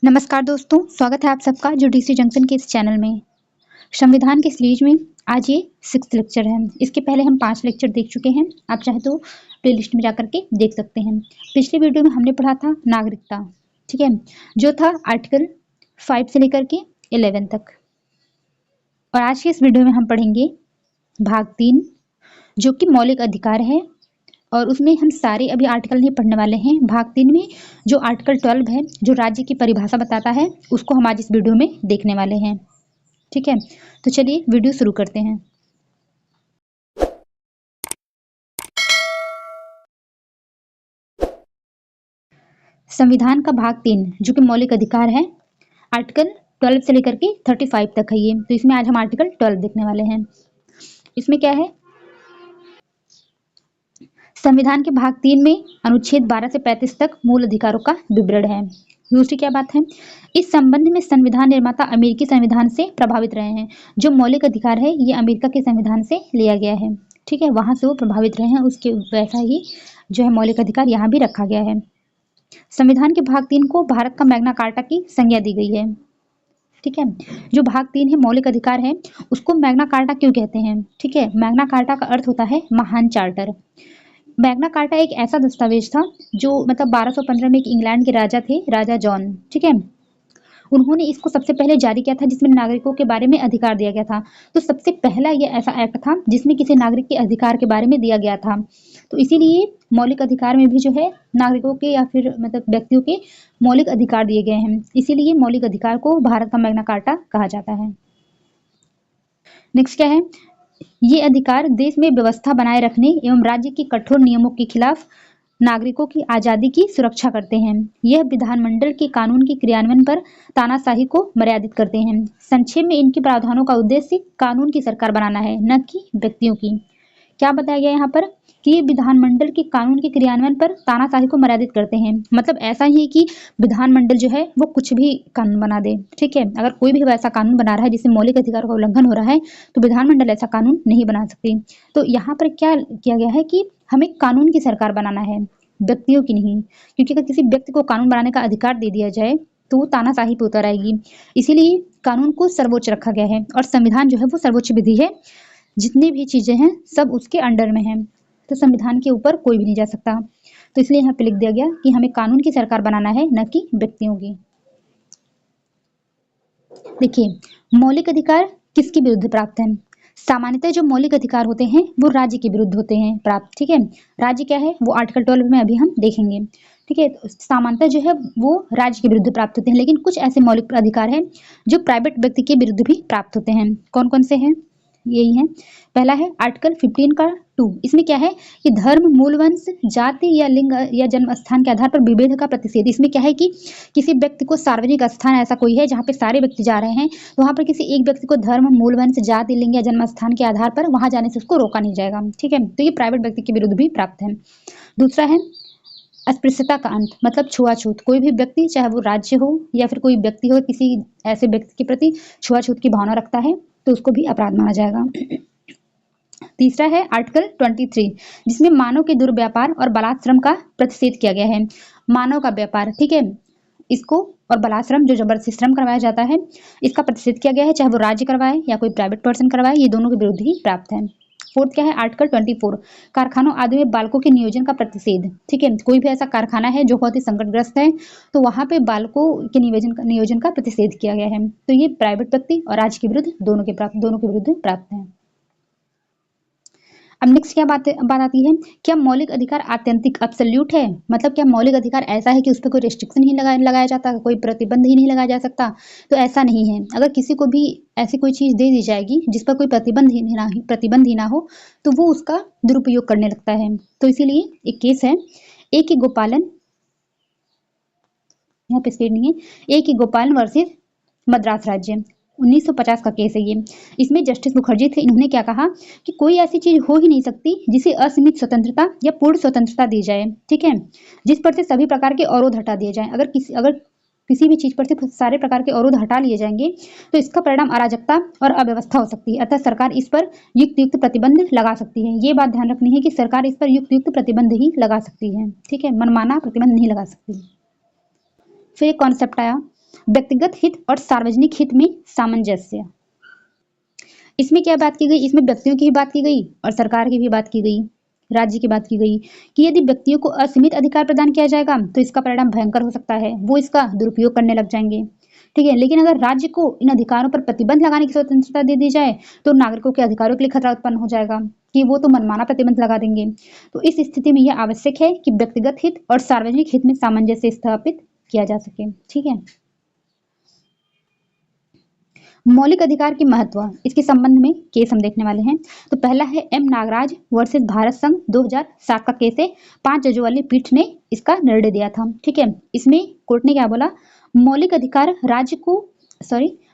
नमस्कार दोस्तों, स्वागत है आप सबका जुडिशरी जंक्शन के इस चैनल में। संविधान के सीरीज में आज ये 6th लेक्चर है। इसके पहले हम 5 लेक्चर देख चुके हैं। आप चाहे तो प्लेलिस्ट में जाकर के देख सकते हैं। पिछले वीडियो में हमने पढ़ा था नागरिकता, ठीक है, जो था आर्टिकल 5 से लेकर के 11 तक। और आज के इस वीडियो में हम पढ़ेंगे भाग 3, जो कि मौलिक अधिकार है। और उसमें हम सारे अभी आर्टिकल नहीं पढ़ने वाले हैं। भाग 3 में जो आर्टिकल 12 है, जो राज्य की परिभाषा बताता है, उसको हम आज इस वीडियो में देखने वाले हैं। ठीक है, तो चलिए वीडियो शुरू करते हैं। संविधान का भाग 3, जो कि मौलिक अधिकार है, आर्टिकल 12 से लेकर के 35 तक है ये। तो इसमें आज हम आर्टिकल 12 देखने वाले हैं। इसमें क्या है, संविधान के भाग 3 में अनुच्छेद 12 से 35 तक मूल अधिकारों का विवरण है। दूसरी क्या बात है, इस संबंध में संविधान निर्माता अमेरिकी संविधान से प्रभावित रहे हैं। जो मौलिक अधिकार है ये अमेरिका के संविधान से लिया गया है। ठीक है, वहां से वो प्रभावित रहे हैं, उसके वैसा ही जो है मौलिक अधिकार यहाँ भी रखा गया है। संविधान के भाग 3 को भारत का मैग्ना कार्टा की संज्ञा दी गई है। ठीक है, जो भाग 3 है मौलिक अधिकार है, उसको मैग्ना कार्टा क्यों कहते हैं? ठीक है, मैग्ना कार्टा का अर्थ होता है महान चार्टर। मैग्ना कार्टा एक ऐसा दस्तावेज था जो मतलब 1215 में एक इंग्लैंड के राजा थे, राजा जॉन। ठीक है, उन्होंने इसको सबसे पहले जारी किया था, जिसमें नागरिकों के बारे में अधिकार दिया गया था। तो सबसे पहला ये ऐसा एक्ट था जिसमें किसी नागरिक के अधिकार के बारे में दिया गया था। तो इसीलिए मौलिक अधिकार में भी जो है नागरिकों के या फिर मतलब व्यक्तियों के मौलिक अधिकार दिए गए हैं। इसीलिए मौलिक अधिकार को भारत का मैग्ना कार्टा कहा जाता है। नेक्स्ट क्या है, ये अधिकार देश में व्यवस्था बनाए रखने एवं राज्य के कठोर नियमों के खिलाफ नागरिकों की आजादी की सुरक्षा करते हैं। यह विधानमंडल के कानून के क्रियान्वयन पर तानाशाही को मर्यादित करते हैं। संक्षेप में इनके प्रावधानों का उद्देश्य कानून की सरकार बनाना है, न कि व्यक्तियों की। क्या बताया गया यहाँ पर कि विधानमंडल के कानून के क्रियान्वयन पर तानाशाही को मर्यादित करते हैं। मतलब ऐसा ही है कि विधानमंडल जो है वो कुछ भी कानून बना दे। ठीक है, अगर कोई भी वैसा कानून बना रहा है जिससे मौलिक अधिकार का उल्लंघन हो रहा है, तो विधानमंडल ऐसा कानून नहीं बना सकती। तो यहाँ पर क्या किया गया है कि हमें कानून की सरकार बनाना है, व्यक्तियों की नहीं। क्योंकि अगर किसी व्यक्ति को कानून बनाने का अधिकार दे दिया जाए तो वो तानाशाही पे उतर आएगी। इसीलिए कानून को सर्वोच्च रखा गया है और संविधान जो है वो सर्वोच्च विधि है। जितनी भी चीजें हैं सब उसके अंडर में हैं। तो संविधान के ऊपर कोई भी नहीं जा सकता। तो इसलिए यहाँ पे लिख दिया गया कि हमें कानून की सरकार बनाना है, न कि व्यक्तियों की। देखिए, मौलिक अधिकार किसके विरुद्ध प्राप्त है? सामान्यतः जो मौलिक अधिकार होते हैं वो राज्य के विरुद्ध होते हैं प्राप्त। ठीक है, राज्य क्या है वो आर्टिकल 12 में अभी हम देखेंगे। ठीक है, तो सामान्यतः जो है वो राज्य के विरुद्ध प्राप्त होते हैं, लेकिन कुछ ऐसे मौलिक अधिकार हैं जो प्राइवेट व्यक्ति के विरुद्ध भी प्राप्त होते हैं। कौन कौन से हैं? यही है, पहला है आर्टिकल 15 का 2। इसमें क्या है कि धर्म, मूल वंश, जाति या लिंग या जन्म स्थान के आधार पर विभेद का प्रतिषेध। इसमें क्या है कि किसी व्यक्ति को सार्वजनिक स्थान ऐसा कोई है जहाँ पे सारे व्यक्ति जा रहे हैं, तो वहाँ पर किसी एक व्यक्ति को धर्म, मूल वंश, जाति, लिंग या जन्म स्थान के आधार पर वहाँ जाने से उसको रोका नहीं जाएगा। ठीक है, तो ये प्राइवेट व्यक्ति के विरुद्ध भी प्राप्त है। दूसरा है अस्पृश्यता का अंत, मतलब छुआछूत। कोई भी व्यक्ति, चाहे वो राज्य हो या फिर कोई व्यक्ति हो, किसी ऐसे व्यक्ति के प्रति छुआछूत की भावना रखता है तो उसको भी अपराध माना जाएगा। तीसरा है आर्टिकल 23, जिसमें मानव के दुर्व्यापार और बलात्श्रम का प्रतिषेध किया गया है। मानव का व्यापार, ठीक है, इसको और बलात्श्रम जो जबरदस्ती श्रम करवाया जाता है, इसका प्रतिषेध किया गया है, चाहे वो राज्य करवाए या कोई प्राइवेट पर्सन करवाए, ये दोनों के विरुद्ध ही प्राप्त है। फोर्थ क्या है, आर्टिकल 24, कारखानों आदि में बालकों के नियोजन का प्रतिषेध। ठीक है, कोई भी ऐसा कारखाना है जो बहुत ही संकटग्रस्त है, तो वहां पे बालकों के नियोजन का प्रतिषेध किया गया है। तो ये प्राइवेट व्यक्ति और राज्य के विरुद्ध दोनों के विरुद्ध प्राप्त है। अब नेक्स्ट क्या बात आती है, क्या मौलिक अधिकार आत्यंतिक एब्सोल्यूट है? मतलब क्या मौलिक अधिकार ऐसा है कि उस पर कोई रिस्ट्रिक्शन नहीं लगाया जाता, कोई प्रतिबंध ही नहीं लगाया जा सकता? तो ऐसा नहीं है। अगर किसी को भी ऐसी कोई चीज दे दी जाएगी जिस पर कोई प्रतिबंध ही ना हो, तो वो उसका दुरुपयोग करने लगता है। तो इसीलिए एक केस है, ए के गोपालन, यहाँ पे स्टेट नहीं है, ए के गोपालन वर्सेस मद्रास राज्य, 1950 का केस है ये। इसमें जस्टिस मुखर्जी थे। इन्होंने क्या कहा कि कोई ऐसी चीज हो ही नहीं सकती जिसे असीमित स्वतंत्रता या पूर्ण स्वतंत्रता दी जाए। ठीक है, जिस पर से सभी प्रकार के अवरोध हटा दिए जाएं। अगर किसी भी चीज पर से सारे प्रकार के अवरोध हटा लिए जाएंगे तो इसका परिणाम अराजकता और अव्यवस्था हो सकती है। अतः सरकार इस पर युक्त प्रतिबंध लगा सकती है। ये बात ध्यान रखनी है कि सरकार इस पर युक्त प्रतिबंध ही लगा सकती है। ठीक है, मनमाना प्रतिबंध नहीं लगा सकती। फिर एक कॉन्सेप्ट आया व्यक्तिगत हित और सार्वजनिक हित में सामंजस्य। इसमें क्या बात की गई, इसमें व्यक्तियों की भी बात की गई और सरकार की भी बात की गई, राज्य की बात की गई कि यदि व्यक्तियों को असीमित अधिकार प्रदान किया जाएगा तो इसका परिणाम भयंकर हो सकता है, वो इसका दुरुपयोग करने लग जाएंगे। ठीक है, लेकिन अगर राज्य को इन अधिकारों पर प्रतिबंध लगाने की स्वतंत्रता दे दी जाए तो नागरिकों के अधिकारों के लिए खतरा उत्पन्न हो जाएगा कि वो तो मनमाना प्रतिबंध लगा देंगे। तो इस स्थिति में यह आवश्यक है कि व्यक्तिगत हित और सार्वजनिक हित में सामंजस्य स्थापित किया जा सके। ठीक है, मौलिक अधिकार के महत्व, इसके संबंध में केस हम देखने वाले हैं। तो पहला है एम नागराज वर्सेस भारत संघ 2007 का केस है। 5 जजों वाली पीठ ने इसका निर्णय दिया था। ठीक है, इसमें कोर्ट ने क्या बोला, मौलिक अधिकार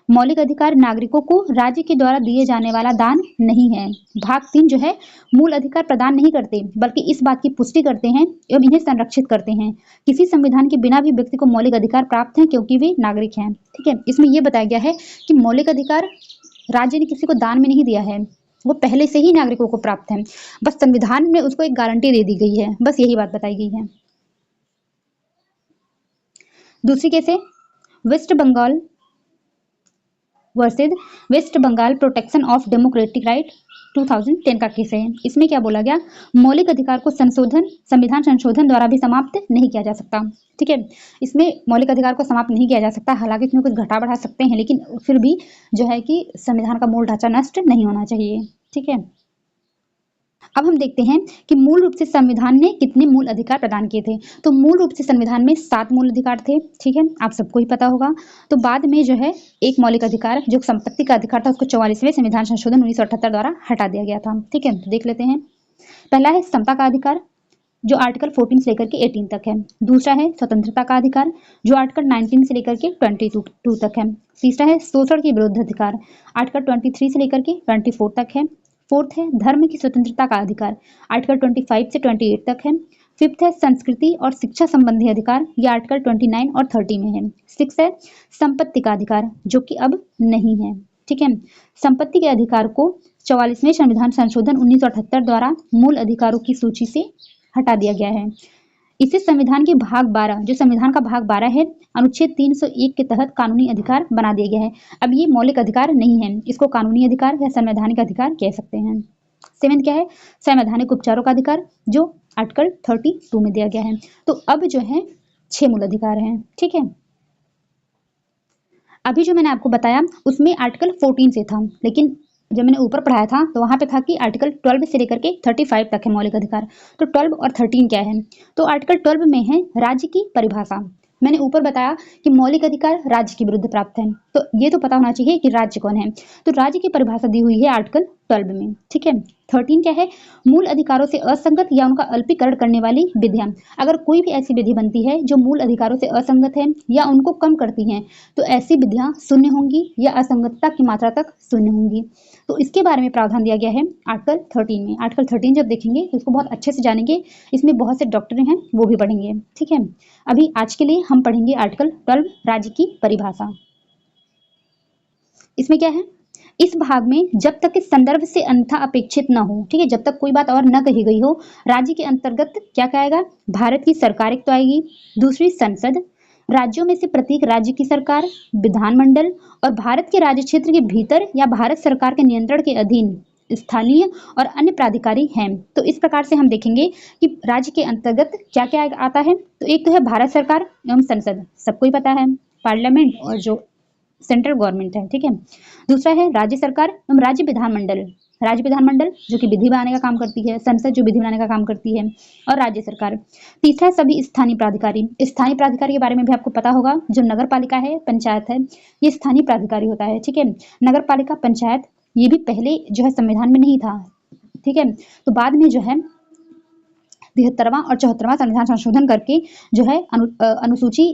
मौलिक अधिकार नागरिकों को राज्य के द्वारा दिए जाने वाला दान नहीं है। भाग 3 जो है मूल अधिकार प्रदान नहीं करते बल्कि इस बात की पुष्टि करते हैं एवं इन्हें संरक्षित करते हैं। किसी संविधान के बिना भी व्यक्ति को मौलिक अधिकार प्राप्त हैं क्योंकि वे नागरिक हैं। ठीक है, इसमें यह बताया गया है कि मौलिक अधिकार राज्य ने किसी को दान में नहीं दिया है, वो पहले से ही नागरिकों को प्राप्त है, बस संविधान में उसको एक गारंटी दे दी गई है, बस यही बात बताई गई है। दूसरी केस है West Bengal versus West Bengal protection of democratic right 2010 का केस है। इसमें क्या बोला गया, मौलिक अधिकार को संविधान संशोधन द्वारा भी समाप्त नहीं किया जा सकता। ठीक है, इसमें मौलिक अधिकार को समाप्त नहीं किया जा सकता, हालांकि इसमें कुछ घटा बढ़ा सकते हैं, लेकिन फिर भी जो है कि संविधान का मूल ढांचा नष्ट नहीं होना चाहिए। ठीक है, अब हम देखते हैं कि मूल रूप से संविधान ने कितने मूल अधिकार प्रदान किए थे। तो मूल रूप से संविधान में 7 मूल अधिकार थे। ठीक है, आप सबको ही पता होगा। तो बाद में जो है एक मौलिक अधिकार जो संपत्ति का अधिकार था उसको 44वें संविधान संशोधन 1978 द्वारा हटा दिया गया था। ठीक है, तो देख लेते हैं। पहला है समता का अधिकार जो आर्टिकल 14 से लेकर के 18 तक है। दूसरा है स्वतंत्रता का अधिकार जो आर्टिकल 19 से लेकर के 22 तक है। तीसरा है शोषण के विरुद्ध अधिकार आर्टिकल 23 से लेकर के 24 तक है। फोर्थ है धर्म की स्वतंत्रता का अधिकार आर्टिकल 25 से 28 तक है। फिफ्थ है संस्कृति और शिक्षा संबंधी अधिकार, यह आर्टिकल 29 और 30 में है। सिक्स है संपत्ति का अधिकार जो कि अब नहीं है। ठीक है, संपत्ति के अधिकार को 44वें संविधान संशोधन 1978 द्वारा मूल अधिकारों की सूची से हटा दिया गया है। इसे संविधान के भाग 12 जो संविधान का भाग 12 है अनुच्छेद 301 के तहत कानूनी अधिकार बना दिया गया है। अब ये मौलिक अधिकार नहीं है, इसको कानूनी अधिकार या संवैधानिक अधिकार कह सकते हैं। सेवेंथ क्या है, संवैधानिक उपचारों का अधिकार जो आर्टिकल 32 में दिया गया है। तो अब जो है 6 मूल अधिकार हैं। ठीक है, अभी जो मैंने आपको बताया उसमें आर्टिकल 14 से था, लेकिन जब मैंने ऊपर पढ़ाया था तो वहां पे था कि आर्टिकल 12 से लेकर के 35 तक है मौलिक अधिकार। तो 12 और 13 क्या है, तो आर्टिकल 12 में है राज्य की परिभाषा। मैंने ऊपर बताया कि मौलिक अधिकार राज्य के विरुद्ध प्राप्त है, तो ये तो पता होना चाहिए कि राज्य कौन है। तो राज्य की परिभाषा दी हुई है आर्टिकल 12 में। ठीक है, 13 क्या है, मूल अधिकारों से असंगत या उनका अल्पीकरण करने वाली विधियां। अगर कोई भी ऐसी विधि बनती है जो मूल अधिकारों से असंगत है या उनको कम करती हैं तो ऐसी विधियां शून्य होंगी या असंगतता की मात्रा तक शून्य होंगी। तो इसके बारे में प्रावधान दिया गया है आर्टिकल 13 में। आर्टिकल 13 जब देखेंगे तो इसको बहुत अच्छे से जानेंगे, इसमें बहुत से डॉक्टर हैं वो भी पढ़ेंगे। ठीक है, अभी आज के लिए हम पढ़ेंगे आर्टिकल 12 राज्य की परिभाषा। इसमें क्या है, इस भाग में जब तक इस संदर्भ से अन्यथा अपेक्षित न हो, ठीक है, जब तक कोई बात और न कही गई हो, राज्य के अंतर्गत क्या कहेगा, भारत की सरकार एक तो आएगी, दूसरी संसद, राज्यों में से प्रत्येक राज्य की सरकार, विधानमंडल और भारत के राज्य क्षेत्र के भीतर या भारत सरकार के नियंत्रण के अधीन स्थानीय और अन्य प्राधिकारी हैं। तो इस प्रकार से हम देखेंगे कि राज्य के अंतर्गत क्या क्या आता है। तो एक तो है भारत सरकार एवं संसद, सबको ही पता है, पार्लियामेंट और जो सेंट्रल गवर्नमेंट है। ठीक है, दूसरा है राज्य सरकार एवं राज्य विधानमंडल जो कि विधि बनाने का काम करती है, संसद जो विधि बनाने का काम करती है, और राज्य सरकार। तीसरा है सभी स्थानीय प्राधिकारी। स्थानीय प्राधिकारी के बारे में भी आपको पता होगा, जो नगर पालिका है, पंचायत है, ये स्थानीय प्राधिकारी होता है। ठीक है, नगर पालिका, पंचायत ये भी पहले जो है संविधान में नहीं था। ठीक है, तो बाद में जो है 73वां और 74वां संविधान संशोधन करके जो है अनुसूची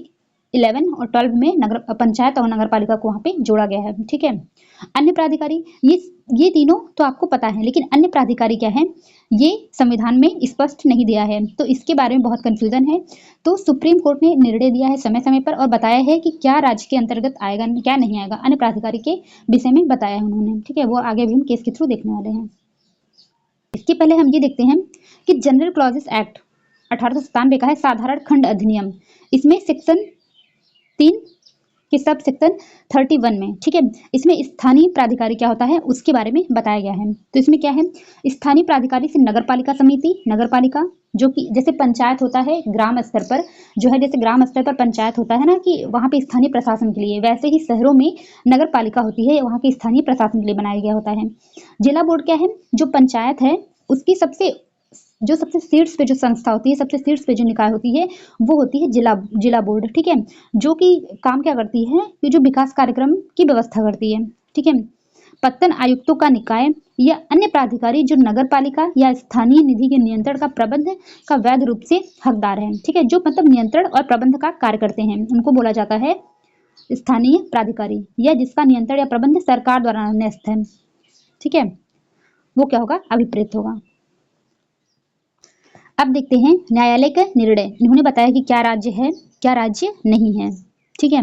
11 और 12 में नगर पंचायत और नगर पालिका को वहां पे जोड़ा गया है। ठीक है, अन्य प्राधिकारी ये तीनों तो आपको पता है, लेकिन अन्य प्राधिकारी क्या है ये संविधान में स्पष्ट नहीं दिया है, तो इसके बारे में बहुत कंफ्यूजन है। तो सुप्रीम कोर्ट ने निर्णय दिया है समय समय पर और बताया है कि क्या राज्य के अंतर्गत आएगा क्या नहीं आएगा, अन्य प्राधिकारी के विषय में बताया है उन्होंने। ठीक है, वो आगे भी हम केस के थ्रू देखने वाले हैं। इसके पहले हम ये देखते हैं कि जनरल क्लॉजेस एक्ट 1897 का है साधारण खंड अधिनियम। इसमें सेक्शन 3 कि सब सेक्शन 31 में, ठीक है, इसमें स्थानीय प्राधिकारी क्या होता है उसके बारे में बताया गया है। तो इसमें क्या है, स्थानीय प्राधिकारी से नगर पालिका समिति, नगर पालिका जो कि जैसे पंचायत होता है ग्राम स्तर पर, जो है जैसे ग्राम स्तर पर पंचायत होता है ना कि वहाँ पे स्थानीय प्रशासन के लिए, वैसे ही शहरों में नगर पालिका होती है, वहाँ के स्थानीय प्रशासन के लिए बनाया गया होता है। जिला बोर्ड क्या है, जो पंचायत है उसकी सबसे शीर्ष पे जो संस्था होती है, सबसे शीर्ष पे जो निकाय होती है वो होती है जिला बोर्ड, ठीक है, जो कि काम क्या करती है कि जो विकास कार्यक्रम की व्यवस्था करती है, ठीक है। पत्तन आयुक्तों का निकाय या अन्य प्राधिकारी जो नगर पालिका या स्थानीय निधि के नियंत्रण का प्रबंध का वैध रूप से हकदार है, ठीक है, जो मतलब नियंत्रण और प्रबंध का कार्य करते हैं उनको बोला जाता है स्थानीय प्राधिकारी, या जिसका नियंत्रण या प्रबंध सरकार द्वारा न्यस्त है, ठीक है, वो क्या होगा, अभिप्रेत होगा। अब देखते हैं न्यायालय का निर्णय, इन्होंने बताया कि क्या राज्य है क्या राज्य नहीं है, ठीक है।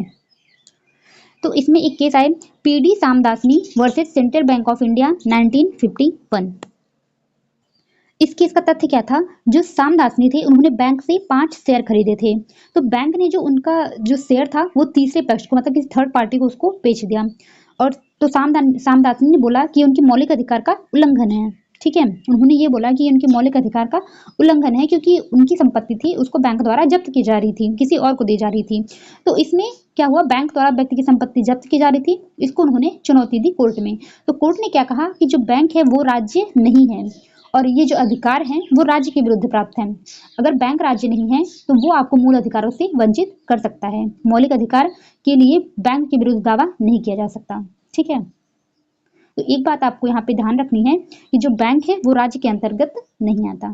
तो इसमें एक केस आए P D Shamdasani versus Central Bank of India 1951। इस केस का तथ्य क्या था, जो सामदासनी थे उन्होंने बैंक से 5 शेयर खरीदे थे, तो बैंक ने जो उनका जो शेयर था वो तीसरे पक्ष को मतलब किसी थर्ड पार्टी को उसको बेच दिया, और तो सामदासनी ने बोला कि उनकी मौलिक अधिकार का उल्लंघन है, ठीक है, उन्होंने ये बोला कि उनके मौलिक अधिकार का उल्लंघन है क्योंकि उनकी संपत्ति थी उसको बैंक द्वारा जब्त की जा रही थी, किसी और को दी जा रही थी। तो इसमें क्या हुआ, बैंक द्वारा व्यक्ति की संपत्ति जब्त की जा रही थी, इसको उन्होंने चुनौती दी कोर्ट में। तो कोर्ट ने क्या कहा कि जो बैंक है वो राज्य नहीं है और ये जो अधिकार हैं वो राज्य के विरुद्ध प्राप्त हैं। अगर बैंक राज्य नहीं है तो वो आपको मूल अधिकारों से वंचित कर सकता है, मौलिक अधिकार के लिए बैंक के विरुद्ध दावा नहीं किया जा सकता, ठीक है। तो एक बात आपको यहाँ पे ध्यान रखनी है कि जो बैंक है वो राज्य के अंतर्गत नहीं आता।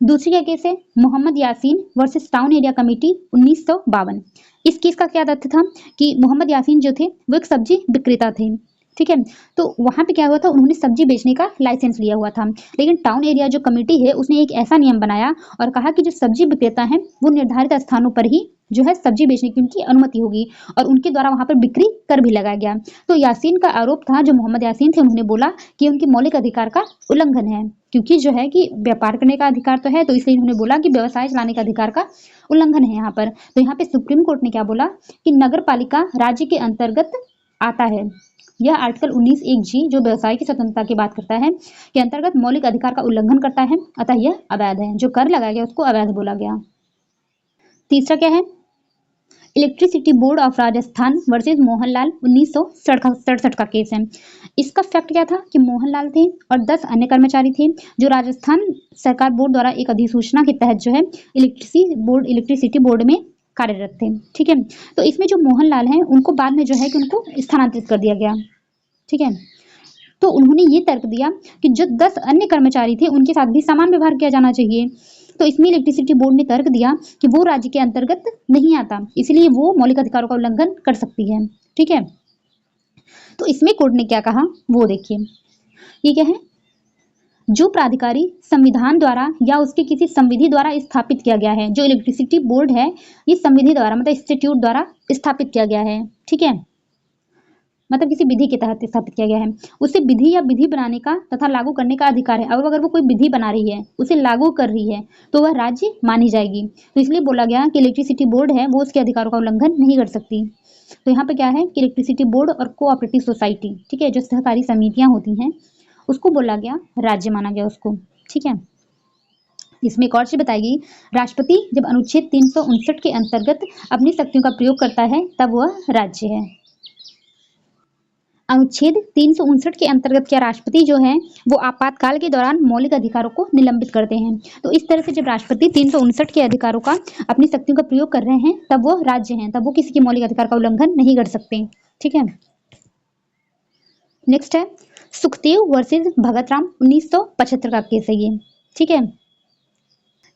दूसरी क्या केस है, Mohammad Yasin versus town area committee 1952। इस केस का क्या तथ्य था कि मोहम्मद यासीन जो थे वो एक सब्जी विक्रेता थे, ठीक है, तो वहां पे क्या हुआ था, उन्होंने सब्जी बेचने का लाइसेंस लिया हुआ था, लेकिन टाउन एरिया जो कमेटी है उसने एक ऐसा नियम बनाया और कहा कि जो सब्जी विक्रेता हैं वो निर्धारित स्थानों पर ही जो है सब्जी बेचने की उनकी अनुमति होगी और उनके द्वारा वहां पर बिक्री कर भी लगाया गया। तो यासीन का आरोप था, जो मोहम्मद यासीन थे उन्होंने बोला कि उनकी मौलिक अधिकार का उल्लंघन है, क्योंकि जो है कि व्यापार करने का अधिकार तो है, तो इसलिए उन्होंने बोला कि व्यवसाय चलाने का अधिकार का उल्लंघन है यहाँ पर। तो यहाँ पे सुप्रीम कोर्ट ने क्या बोला कि नगर पालिका राज्य के अंतर्गत आता है, यह आर्टिकल 19(1)(g जो व्यवसाय की स्वतंत्रता की बात करता है के अंतर्गत मौलिक अधिकार का उल्लंघन करता है, अतः यह अवैध है, जो कर लगाया गया उसको अवैध बोला गया। तीसरा क्या है, electricity board of Rajasthan versus Mohanlal 1967 का केस है। इसका फैक्ट क्या था कि मोहनलाल थे और 10 अन्य कर्मचारी थे जो राजस्थान सरकार बोर्ड द्वारा एक अधिसूचना के तहत जो है इलेक्ट्रिसिटी बोर्ड में कार्यरत थे, ठीक है। तो इसमें जो मोहनलाल हैं उनको बाद में जो है कि उनको स्थानांतरित कर दिया गया, ठीक है। तो उन्होंने ये तर्क दिया कि जो 10 अन्य कर्मचारी थे उनके साथ भी समान व्यवहार किया जाना चाहिए। तो इसमें इलेक्ट्रिसिटी बोर्ड ने तर्क दिया कि वो राज्य के अंतर्गत नहीं आता, इसलिए वो मौलिक अधिकारों का उल्लंघन कर सकती है, ठीक है। तो इसमें कोर्ट ने क्या कहा वो देखिए, ये क्या है, जो प्राधिकारी संविधान द्वारा या उसके किसी संविधि द्वारा स्थापित किया गया है, जो इलेक्ट्रिसिटी बोर्ड है ये संविधि द्वारा मतलब इंस्टीट्यूट द्वारा स्थापित किया गया है, ठीक है, मतलब किसी विधि के तहत स्थापित किया गया है, उसे विधि या विधि बनाने का तथा लागू करने का अधिकार है। अब अगर वो कोई विधि बना रही है उसे लागू कर रही है तो वह राज्य मानी जाएगी। तो इसलिए बोला गया कि इलेक्ट्रिसिटी बोर्ड है वो उसके अधिकारों का उल्लंघन नहीं कर सकती। तो यहाँ पे क्या है कि इलेक्ट्रिसिटी बोर्ड और कोऑपरेटिव सोसाइटी, ठीक है, जो सहकारी समितियां होती हैं उसको बोला गया राज्य माना गया उसको, ठीक है। इसमें एक और चीज बताई गई, राष्ट्रपति जब अनुच्छेद 359 के अंतर्गत अपनी शक्तियों का प्रयोग करता है तब वह राज्य है। अनुच्छेद 359 के अंतर्गत क्या राष्ट्रपति जो है वो आपातकाल के दौरान मौलिक अधिकारों को निलंबित करते हैं। तो इस तरह से जब राष्ट्रपति 359 के अधिकारों का अपनी शक्तियों का प्रयोग कर रहे हैं तब वो राज्य हैं, तब वो किसी के मौलिक अधिकार का उल्लंघन नहीं कर सकते, ठीक है। नेक्स्ट है सुखदेव वर्सेस भगत राम 1975 का केस है ये, ठीक है।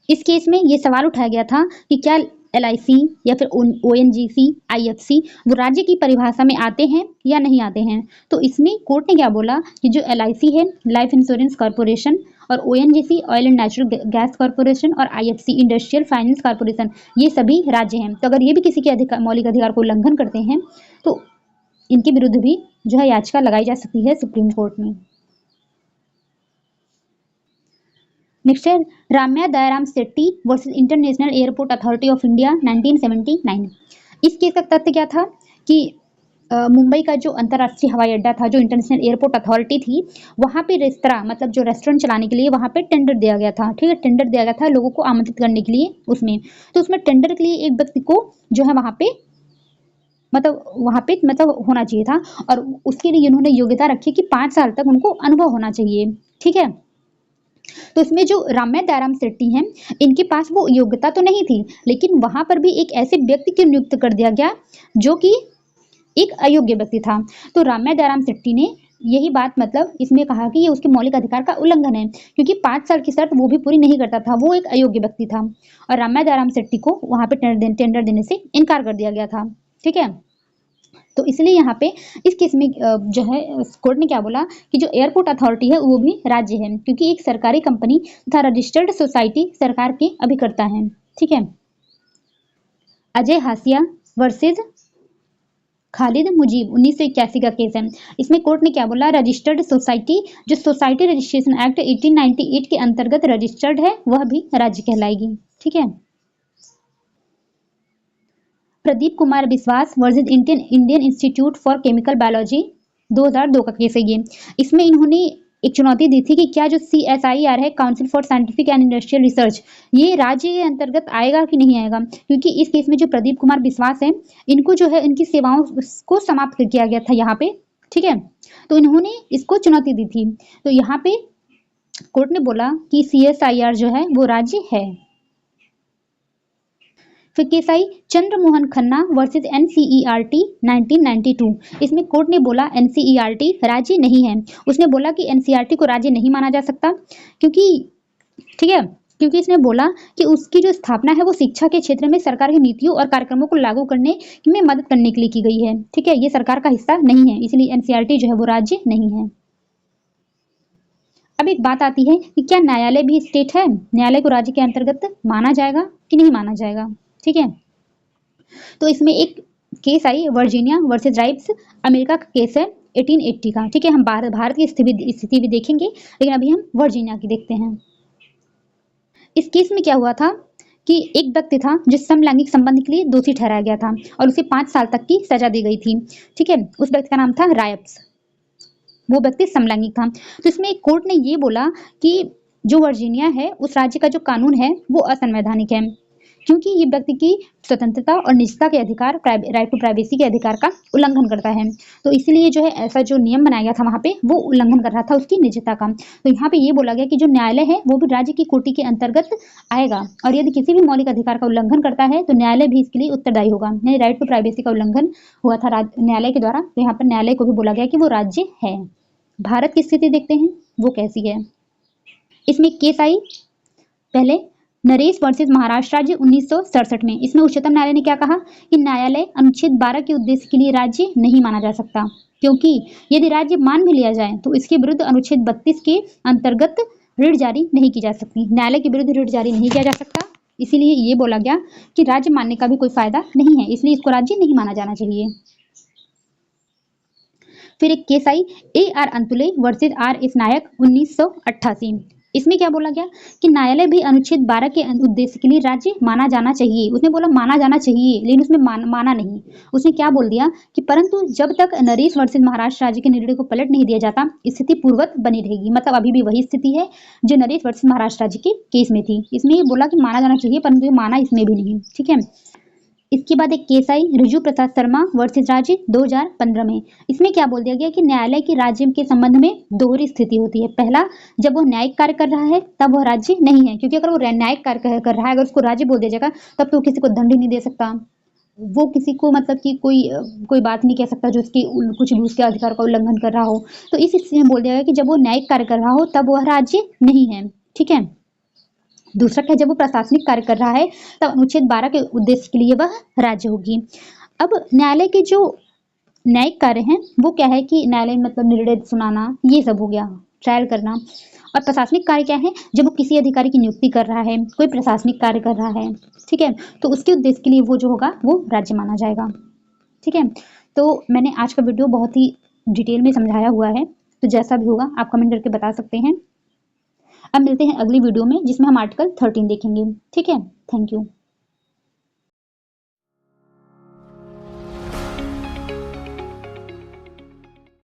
इस केस में ये सवाल उठाया गया था कि क्या LIC या फिर ONGC IFC वो राज्य की परिभाषा में आते हैं या नहीं आते हैं। तो इसमें कोर्ट ने क्या बोला कि जो LIC है लाइफ इंश्योरेंस कॉर्पोरेशन और ONGC oil and natural gas corporation और IFC इंडस्ट्रियल फाइनेंस कॉर्पोरेशन ये सभी राज्य हैं। तो अगर ये भी किसी के मौलिक अधिकार को उल्लंघन करते हैं तो इनके विरुद्ध भी जो है याचिका लगाई जा सकती है सुप्रीम कोर्ट में। नेक्स्ट है Ramya Dayaram Shetty versus international airport authority of India 1979। इस केस का तथ्य क्या था कि मुंबई का जो अंतर्राष्ट्रीय हवाई अड्डा था, जो इंटरनेशनल एयरपोर्ट अथॉरिटी थी, वहाँ पे रेस्तरां मतलब जो रेस्टोरेंट चलाने के लिए वहाँ पे टेंडर दिया गया था, ठीक है? टेंडर दिया गया था लोगों को आमंत्रित करने के लिए उसमें। तो उसमें टेंडर के लिए एक व्यक्ति को जो है वहाँ पे मतलब होना चाहिए था, और उसके लिए उन्होंने योग्यता रखी कि 5 साल तक उनको अनुभव होना चाहिए, ठीक है? तो इसमें जो राम्या दयाराम शेट्टी हैं, इनके पास वो योग्यता तो नहीं थी, लेकिन वहाँ पर भी एक ऐसे व्यक्ति को नियुक्त कर दिया गया जो कि एक अयोग्य व्यक्ति था। तो राम्या दयाराम शेट्टी ने यही बात मतलब इसमें कहा कि ये उसके मौलिक अधिकार का उल्लंघन है, क्योंकि 5 साल की शर्त वो भी पूरी नहीं करता था, वो एक अयोग्य व्यक्ति था, और राम्या दयाराम शेट्टी को वहाँ पे टेंडर देने से इनकार कर दिया गया था, ठीक है? तो इसलिए यहाँ पे इस केस में जो है कोर्ट ने क्या बोला कि जो एयरपोर्ट अथॉरिटी है वो भी राज्य है, क्योंकि एक सरकारी कंपनी तथा रजिस्टर्ड सोसाइटी सरकार के अभिकर्ता है, ठीक है? अजय हासिया वर्सेज खालिद मुजीब 1981 का केस है। इसमें कोर्ट ने क्या बोला, रजिस्टर्ड सोसाइटी, जो सोसाइटी रजिस्ट्रेशन एक्ट 1898 के अंतर्गत रजिस्टर्ड है, वह भी राज्य कहलाएगी, ठीक है? Pradeep Kumar Biswas versus Indian Institute for Chemical Biology 2002 का केस है ये। इसमें इन्होंने एक चुनौती दी थी कि क्या जो CSIR है, council for scientific and industrial research, ये राज्य के अंतर्गत आएगा कि नहीं आएगा, क्योंकि इस केस में जो प्रदीप कुमार बिस्वास है, इनको जो है इनकी सेवाओं को समाप्त कर किया गया था यहाँ पे, ठीक है? तो इन्होंने इसको चुनौती दी थी। तो यहाँ पे कोर्ट ने बोला कि CSIR जो है वो राज्य है। फिर case I Chandramohan Khanna versus NCERT 1992। इसमें कोर्ट ने बोला NCERT राज्य नहीं है। उसने बोला कि NCERT को राज्य नहीं माना जा सकता, क्योंकि ठीक है, क्योंकि इसने बोला कि उसकी जो स्थापना है वो शिक्षा के क्षेत्र में सरकार की नीतियों और कार्यक्रमों को लागू करने में मदद करने के लिए की गई है, ठीक है? ये सरकार का हिस्सा नहीं है, इसलिए NCERT जो है वो राज्य नहीं है। अब एक बात आती है कि क्या न्यायालय भी स्टेट है, न्यायालय को राज्य के अंतर्गत माना जाएगा कि नहीं माना जाएगा, ठीक है? तो इसमें एक case I Virginia versus rights, America का केस है 1880 का, ठीक है? हम भारत की स्थिति भी देखेंगे, लेकिन अभी हम वर्जीनिया की देखते हैं। इस केस में क्या हुआ था कि एक व्यक्ति था जो समलैंगिक संबंध के लिए दोषी ठहराया गया था, और उसे 5 साल तक की सजा दी गई थी, ठीक है? उस व्यक्ति का नाम था रायप्स, वो व्यक्ति समलैंगिक था। तो इसमें कोर्ट ने ये बोला कि जो वर्जीनिया है उस राज्य का जो कानून है वो असंवैधानिक है, क्योंकि ये व्यक्ति की स्वतंत्रता और निजता के अधिकार, राइट टू प्राइवेसी के अधिकार का उल्लंघन करता है। तो इसलिए जो है ऐसा जो नियम बनाया गया था वहाँ पे वो उल्लंघन कर रहा था उसकी निजता का। तो यहाँ पे ये बोला गया कि जो न्यायालय है वो भी राज्य की कोटि के अंतर्गत आएगा, और यदि किसी भी मौलिक अधिकार का उल्लंघन करता है तो न्यायालय भी इसके लिए उत्तरदायी होगा। यानी राइट टू प्राइवेसी का उल्लंघन हुआ था न्यायालय के द्वारा, तो यहाँ पर न्यायालय को भी बोला गया कि वो राज्य है। भारत की स्थिति देखते हैं वो कैसी है। इसमें केस आई पहले नरेश वर्सेज महाराष्ट्र राज्य 1967 में। इसमें उच्चतम न्यायालय ने क्या कहा कि न्यायालय अनुच्छेद 12 के उद्देश्य के लिए राज्य नहीं माना जा सकता, क्योंकि यदि राज्य मान भी लिया जाए तो इसके विरुद्ध अनुच्छेद 32 के अंतर्गत रिट जारी नहीं की जा सकती। न्यायालय के विरुद्ध रिट जारी नहीं किया जा सकता, इसीलिए ये बोला गया कि राज्य मानने का भी कोई फायदा नहीं है, इसलिए इसको राज्य नहीं माना जाना चाहिए। फिर एक case I AR Antule versus RS नायक 1988। इसमें क्या बोला गया कि न्यायालय भी अनुच्छेद 12 के उद्देश्य के लिए राज्य माना जाना चाहिए। उसने बोला माना जाना चाहिए, लेकिन उसमें माना नहीं। उसने क्या बोल दिया कि परंतु जब तक नरेश वर्सेज महाराष्ट्र राज्य के निर्णय को पलट नहीं दिया जाता, स्थिति पूर्ववत बनी रहेगी। मतलब अभी भी वही स्थिति है जो नरेश वर्सेज महाराष्ट्र राज्य के केस में थी। इसमें ये बोला कि माना जाना चाहिए, परंतु ये माना इसमें भी नहीं, ठीक है? इसके बाद एक case I Riju Prasad Sharma versus राज्य 2015 में। इसमें क्या बोल दिया गया कि न्यायालय की राज्य के संबंध में दोहरी स्थिति होती है। पहला, जब वो न्यायिक कार्य कर रहा है तब वह राज्य नहीं है, क्योंकि अगर वो न्यायिक कार्य कर रहा है, अगर उसको राज्य बोल दिया जाएगा तब तो किसी को दंड ही नहीं दे सकता, वो किसी को मतलब कि कोई बात नहीं कह सकता जो उसकी कुछ भी उसके अधिकार का उल्लंघन कर रहा हो। तो इस स्थिति में बोल दिया गया कि जब वो न्यायिक कार्य कर रहा हो तब वह राज्य नहीं है, ठीक है? दूसरा क्या, जब वो प्रशासनिक कार्य कर रहा है तब अनुच्छेद 12 के उद्देश्य के लिए वह राज्य होगी। अब न्यायालय के जो न्यायिक कार्य हैं वो क्या है कि न्यायालय मतलब निर्णय सुनाना, ये सब हो गया, ट्रायल करना। और प्रशासनिक कार्य क्या है, जब वो किसी अधिकारी की नियुक्ति कर रहा है, कोई प्रशासनिक कार्य कर रहा है, ठीक है, तो उसके उद्देश्य के लिए वो जो होगा वो राज्य माना जाएगा, ठीक है? तो मैंने आज का वीडियो बहुत ही डिटेल में समझाया हुआ है, तो जैसा भी होगा आप कमेंट करके बता सकते हैं। अब मिलते हैं अगली वीडियो में जिसमें हम आर्टिकल 13 देखेंगे, ठीक है? Thank you.